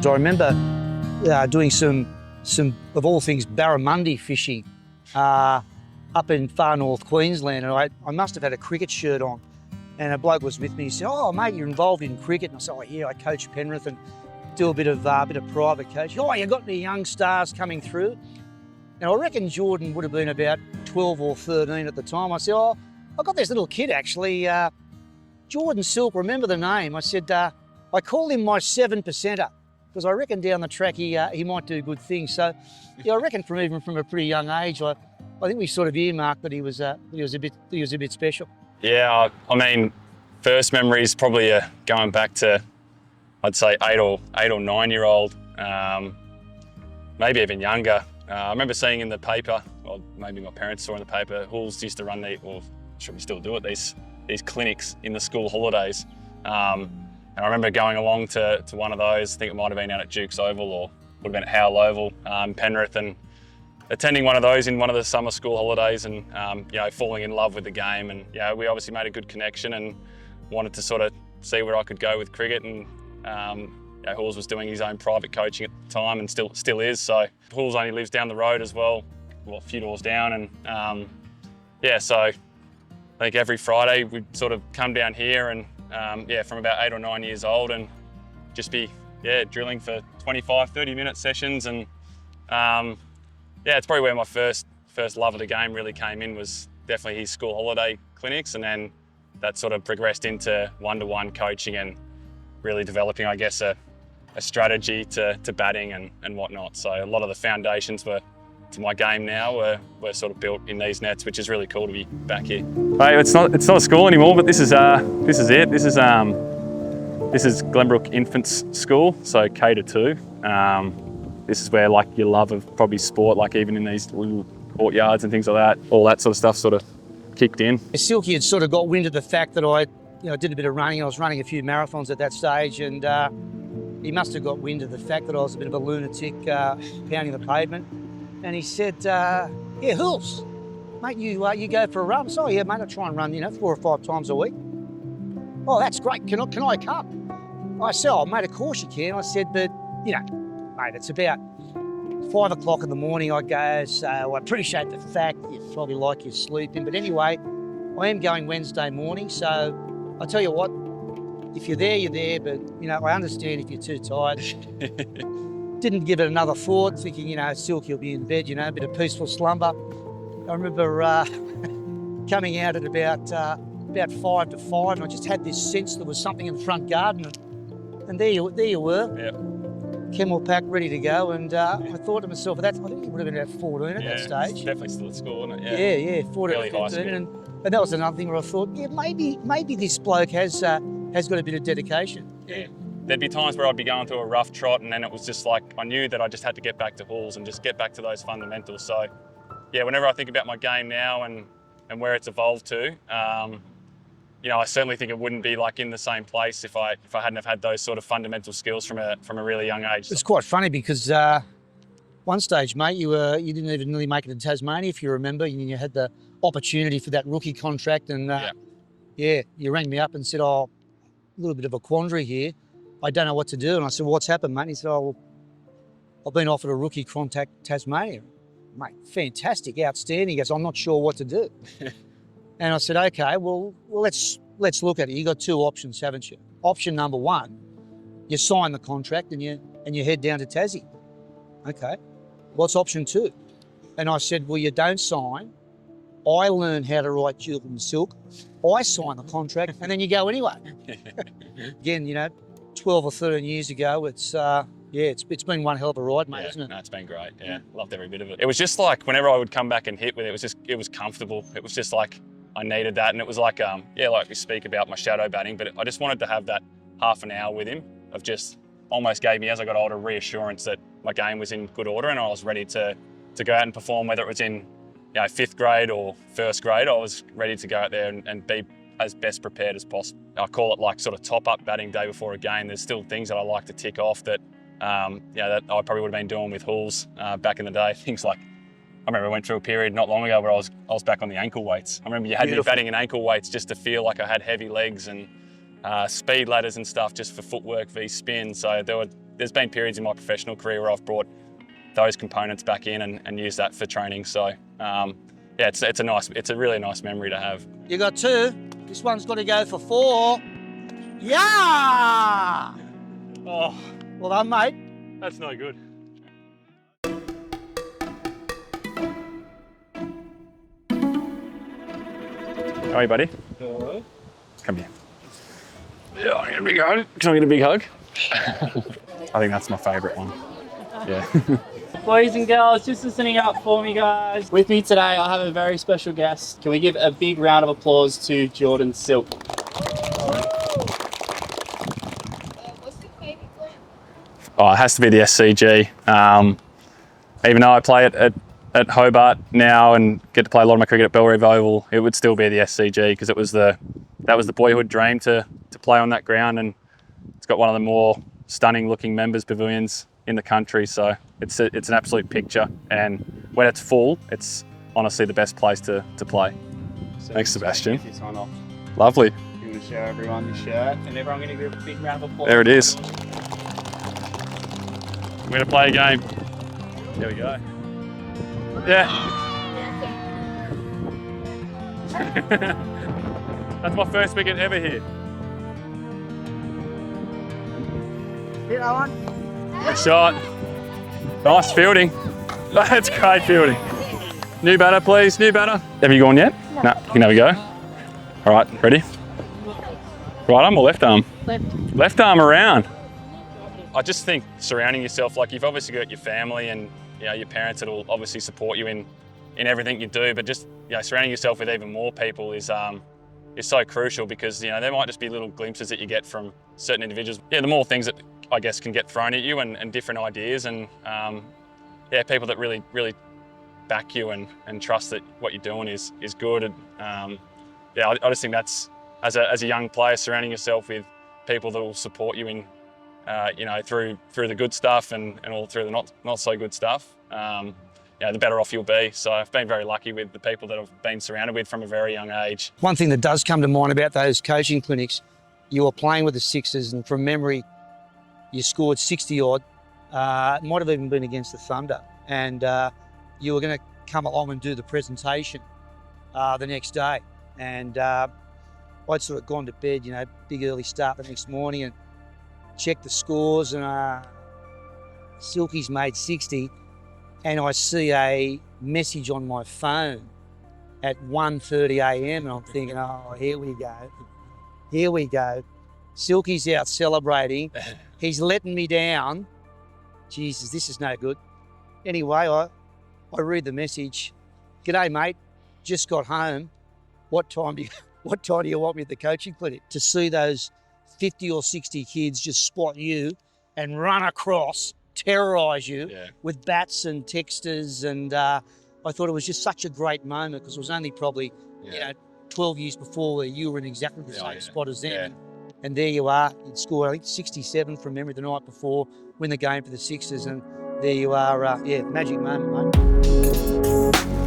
I remember doing some of all things barramundi fishing up in far north Queensland, and I must have had a cricket shirt on, and a bloke was with me. He said, "Oh mate, you're involved in cricket?" And I said, "Oh yeah, I coach Penrith and do a bit of private coaching." "Oh, you got any young stars coming through?" And I reckon Jordan would have been about 12 or 13 at the time. I said, "Oh, I've got this little kid actually, Jordan Silk, remember the name?" I said, "I call him my 7%er, because I reckon down the track he might do good things." So yeah, I reckon from a pretty young age, I think we sort of earmarked that he was a bit special. Yeah, I mean, first memories probably going back to, I'd say 8 or 9-year-old, maybe even younger. I remember seeing in the paper, or maybe my parents saw in the paper, Hulls used to run or should we still do it, these clinics in the school holidays. And I remember going along to one of those. I think it might have been out at Duke's Oval or would have been at Howell Oval, Penrith, and attending one of those in one of the summer school holidays, and falling in love with the game. And we obviously made a good connection and wanted to sort of see where I could go with cricket. And Hulls was doing his own private coaching at the time and still is. So Hulls only lives down the road as well, a few doors down. And so I think every Friday we'd sort of come down here and from about 8 or 9 years old and just be drilling for 25-30 minute sessions. And it's probably where my first love of the game really came in, was definitely his school holiday clinics, and then that sort of progressed into one-to-one coaching and really developing, I guess, a strategy to batting and whatnot. So a lot of the foundations to my game now were sort of built in these nets, which is really cool to be back here. Hey, it's not a school anymore, but this is it. This is Glenbrook Infants School, so K to 2. This is where like your love of probably sport, like even in these little courtyards and things like that, all that sort of stuff sort of kicked in. Silky had sort of got wind of the fact that I did a bit of running. I was running a few marathons at that stage, and he must have got wind of the fact that I was a bit of a lunatic pounding the pavement. And he said, "Yeah, Hulls, mate, you go for a run." So yeah, mate, I try and run 4 or 5 times a week. "Oh, that's great. Can I come?" I said, "Oh, mate, of course you can." I said, "But mate, it's about 5 o'clock in the morning." I go, "So I appreciate the fact you probably like your sleeping, but anyway, I am going Wednesday morning. So I tell you what, if you're there, you're there. But I understand if you're too tired." Didn't give it another thought, thinking, Silky will be in bed, a bit of peaceful slumber. I remember coming out at about 5 to 5, and I just had this sense there was something in the front garden, and there you were. Yep. Camel pack ready to go, and I thought to myself, I think he would have been about 14 at that stage. It's definitely still at school, isn't it? Yeah, 14 or 15, and that was another thing where I thought, maybe this bloke has got a bit of dedication. Yeah. There'd be times where I'd be going through a rough trot, and then it was just like I knew that I just had to get back to Hulls and just get back to those fundamentals. So whenever I think about my game now and where it's evolved to, I certainly think it wouldn't be like in the same place if I hadn't have had those sort of fundamental skills from a really young age. It's quite funny because one stage, mate, you didn't even really make it to Tasmania, if you remember. You had the opportunity for that rookie contract, and you rang me up and said, "Oh, a little bit of a quandary here. I don't know what to do." And I said, "What's happened, mate?" And he said, "Oh, well, I've been offered a rookie contract Tasmania." "Mate, fantastic, outstanding." He goes, "I'm not sure what to do." And I said, "Okay, well, let's look at it. You got 2 options, haven't you? Option number 1, you sign the contract and you head down to Tassie. Okay, what's option 2? And I said, "Well, you don't sign. I learn how to write Jordan Silk. I sign the contract, and then you go anyway." Again, 12 or 13 years ago, it's been one hell of a ride, mate, isn't it? No, it's been great. Yeah, loved every bit of it. It was just like whenever I would come back and hit with it, it was comfortable. It was just like I needed that, and it was like like we speak about my shadow batting, but I just wanted to have that half an hour with him of just almost gave me, as I got older, reassurance that my game was in good order and I was ready to go out and perform, whether it was in 5th grade or 1st grade. I was ready to go out there and be as best prepared as possible. I call it like sort of top-up batting day before a game. There's still things that I like to tick off that that I probably would have been doing with Hulls back in the day. Things like, I remember I went through a period not long ago where I was back on the ankle weights. I remember you had me batting in ankle weights just to feel like I had heavy legs, and speed ladders and stuff just for footwork v spin. So there there's been periods in my professional career where I've brought those components back in and used that for training. So yeah, it's a really nice memory to have. You got 2. This one's got to go for 4. Yeah! Oh, Well done, mate. that's no good. How are you, buddy? Hello. Come here. Yeah, I get a big hug. Can I get a big hug? I think that's my favourite one. Yeah. Boys and girls, just listening up for me, guys. With me today, I have a very special guest. Can we give a big round of applause to Jordan Silk? Oh, it has to be the SCG. Even though I play it at Hobart now and get to play a lot of my cricket at Belrive Oval, it would still be the SCG because that was the boyhood dream to play on that ground, and it's got one of the more stunning looking members pavilions in the country. So it's an absolute picture, and when it's full, it's honestly the best place to play. So Thanks, Sebastian. This one off. Lovely. I'm going to show everyone the shirt, and everyone going to give a big round of applause. There it is. We're going to play a game. There we go. Yeah. That's my first wicket ever here. Hit that one. Good shot. Nice fielding. That's great fielding. New batter, please. New batter. Have you gone yet? No. You can have a go. All right, ready? Right arm or left arm? Left. Left arm around. I just think surrounding yourself, like you've obviously got your family and your parents that will obviously support you in everything you do, but just surrounding yourself with even more people is so crucial, because there might just be little glimpses that you get from certain individuals. Yeah, the more things that I guess can get thrown at you and different ideas, and people that really back you and trust that what you're doing is good. And I just think that's as a young player, surrounding yourself with people that will support you in through the good stuff and all through the not so good stuff. The better off you'll be. So I've been very lucky with the people that I've been surrounded with from a very young age. One thing that does come to mind about those coaching clinics, you were playing with the Sixers, and from memory, you scored 60 odd. It might have even been against the Thunder, and you were going to come along and do the presentation the next day. And I'd sort of gone to bed, big early start the next morning, and checked the scores, and Silky's made 60. And I see a message on my phone at 1:30 a.m. and I'm thinking, oh, here we go. Silky's out celebrating. He's letting me down. Jesus, this is no good. Anyway, I read the message. G'day, mate. Just got home. What time do you want me at the coaching clinic? To see those 50 or 60 kids just spot you and run across, terrorise you with bats and texters, and I thought it was just such a great moment, because it was only probably 12 years before where you were in exactly the same spot as them. And there you are, you'd scored I think 67 from memory the night before, win the game for the Sixers, and there you are, magic moment, mate.